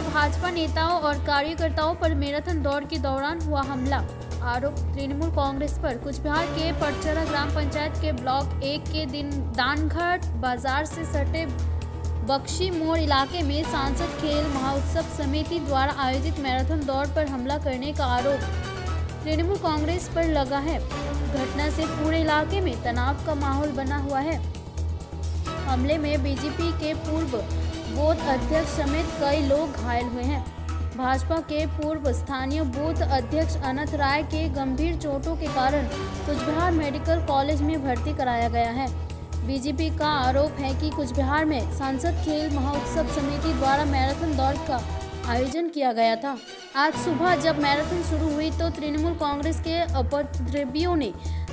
भाजपा नेताओं और कार्यकर्ताओं पर मैराथन दौड़ के दौरान हुआ हमला। आरोप तृणमूल कांग्रेस पर। कुचबिहार के पटचरा ग्राम पंचायत के ब्लॉक 1 के दिन दानघाट बाजार से सटे बख्शी मोड़ इलाके में सांसद खेल महाउत्सव समिति द्वारा आयोजित मैराथन दौड़ पर हमला करने का आरोप तृणमूल कांग्रेस पर लगा है। घटना से पूरे इलाके में तनाव का माहौल बना हुआ है। हमले में बीजेपी के पूर्व बूथ अध्यक्ष समेत कई लोग घायल हुए हैं। भाजपा के पूर्व स्थानीय बूथ अध्यक्ष अनंत राय के गंभीर चोटों के कारण कुचबिहार मेडिकल कॉलेज में भर्ती कराया गया है। बीजेपी का आरोप है कि कुचबिहार में सांसद खेल महाउत्सव समिति द्वारा मैराथन दौड़ का आयोजन किया गया था। आज सुबह जब मैराथन शुरू हुई तो तृणमूल कांग्रेस के उपद्रवियों ने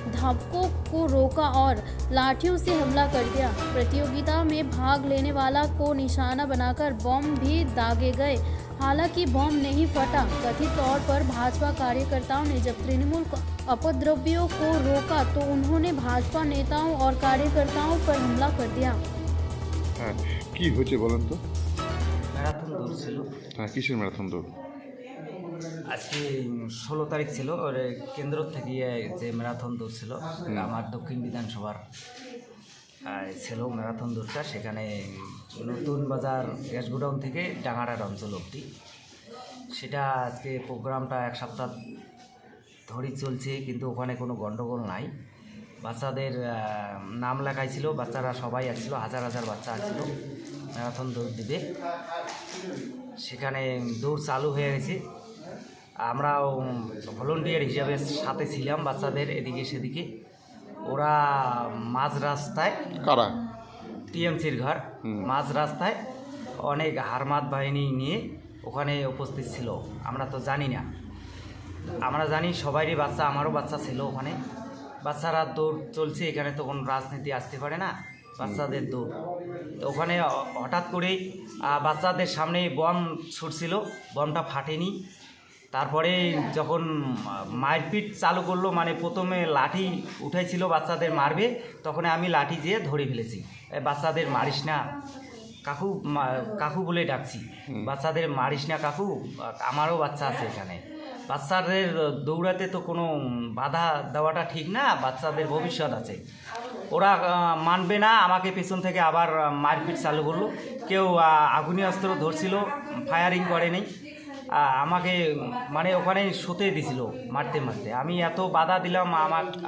धावकों को रोका और लाठियों से हमला कर दिया। प्रतियोगिता में भाग लेने वाला को निशाना बनाकर बम भी दागे गए। हालांकि बम नहीं फटा। कथित तौर पर भाजपा कार्यकर्ताओं ने जब तृणमूल उपद्रवियों को रोका तो उन्होंने भाजपा नेताओं और कार्यकर्ताओं पर हमला कर दिया। কি হয়েছে বলেন তো? ম্যারাথন দৌড় ছিল। হ্যাঁ, কিসের ম্যারাথন দৌড়? আজকে 16 তারিখ ছিল। ওর কেন্দ্র থেকে যে ম্যারাথন দৌড় ছিল আমার দক্ষিণ বিধানসভার ছিল ম্যারাথন দৌড়টা। সেখানে নতুন বাজার গ্যাস গোডাউন থেকে ডাঙাড়ার অঞ্চল অবধি সেটা আজকে প্রোগ্রামটা এক সপ্তাহ ধরেই চলছে, কিন্তু ওখানে কোনো গণ্ডগোল নাই। বাচ্চাদের নাম লেখাই ছিল, বাচ্চারা সবাই আসছিল, হাজার হাজার বাচ্চা আসছিল ম্যারাথন দৌড় দিবে। সেখানে দৌড় চালু হয়ে গেছে। আমরাও ভলেন্টিয়ার হিসাবে সাথে ছিলাম বাচ্চাদের এদিকে সেদিকে। ওরা মাঝ রাস্তায়, কারা? টিএমসির ঘর, মাঝ রাস্তায় অনেক হারমাত বাহিনী নিয়ে ওখানে উপস্থিত ছিল। আমরা তো জানি না, আমরা জানি সবারই বাচ্চা, আমারও বাচ্চা ছিল ওখানে। বাচ্চারা দৌড় চলছে, এখানে তো কোনো রাজনীতি আসতে পারে না, বাচ্চাদের দৌড়। তো ওখানে হঠাৎ করেই বাচ্চাদের সামনে বম ছুটছিল, বমটা ফাটেনি। তারপরে যখন মারপিট চালু করলো, মানে প্রথমে লাঠি উঠাইছিল বাচ্চাদের মারবে, তখন আমি লাঠি দিয়ে ধরে ফেলেছি। বাচ্চাদের মারিস না কাকু, কাকু বলে ডাকছি, বাচ্চাদের মারিস না কাকু, আমারও বাচ্চা আছে এখানে। বাচ্চাদের দৌড়াতে তো কোনো বাধা দেওয়াটা ঠিক না, বাচ্চাদের ভবিষ্যৎ আছে। ওরা মানবে না, আমাকে পেছন থেকে আবার মারপিট চালু করলো। কেউ আগুনি অস্ত্র ধরছিল, ফায়ারিং করেনি, আমাকে মানে ওখানে শুতে দিছিল মারতে মারতে। আমি এত বাধা দিলাম।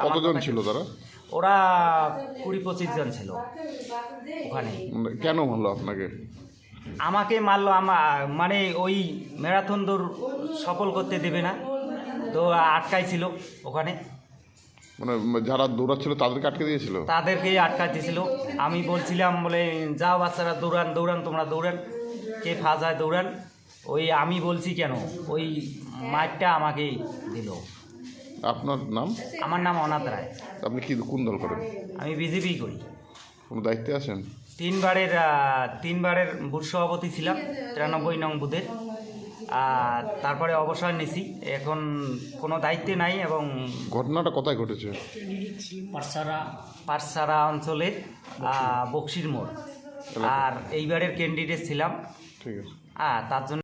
কতজন ছিল তারা? ওরা 20-25 জন ছিল ওখানে। কেন মারলো আপনাকে? আমাকে মারলো, মানে ওই ম্যারাথন দৌড় সফল করতে দেবে না তো আটকাইছিল ওখানে। মানে যারা দৌড়াচ্ছিল তাদেরকে আটকে দিয়েছিল? তাদেরকেই আটকাইতেছিল। আমি বলছিলাম বলে যাও বাচ্চারা দৌড়ান দৌড়ান, তোমরা দৌড়ান, কে ফাজায় দৌড়ান। ওই আমি বলছি কেন, ওই মাঠটা আমাকে দিল। আপনার নাম? আমার নাম অনাথ রায়। আপনি কি কোন দল করেন? আমি বিজেপি করি। কোনো দায়িত্বে আছেন? তিনবারের বুথ সভাপতি ছিলাম 93 নং বুথের। তারপরে অবসর নিছি, এখন কোনো দায়িত্বে নাই। এবং ঘটনাটা কোথায় ঘটেছে? পাটসারা অঞ্চলের বক্সির মোড়। আর এইবারের ক্যান্ডিডেট ছিলাম। ঠিক আছে। তার জন্য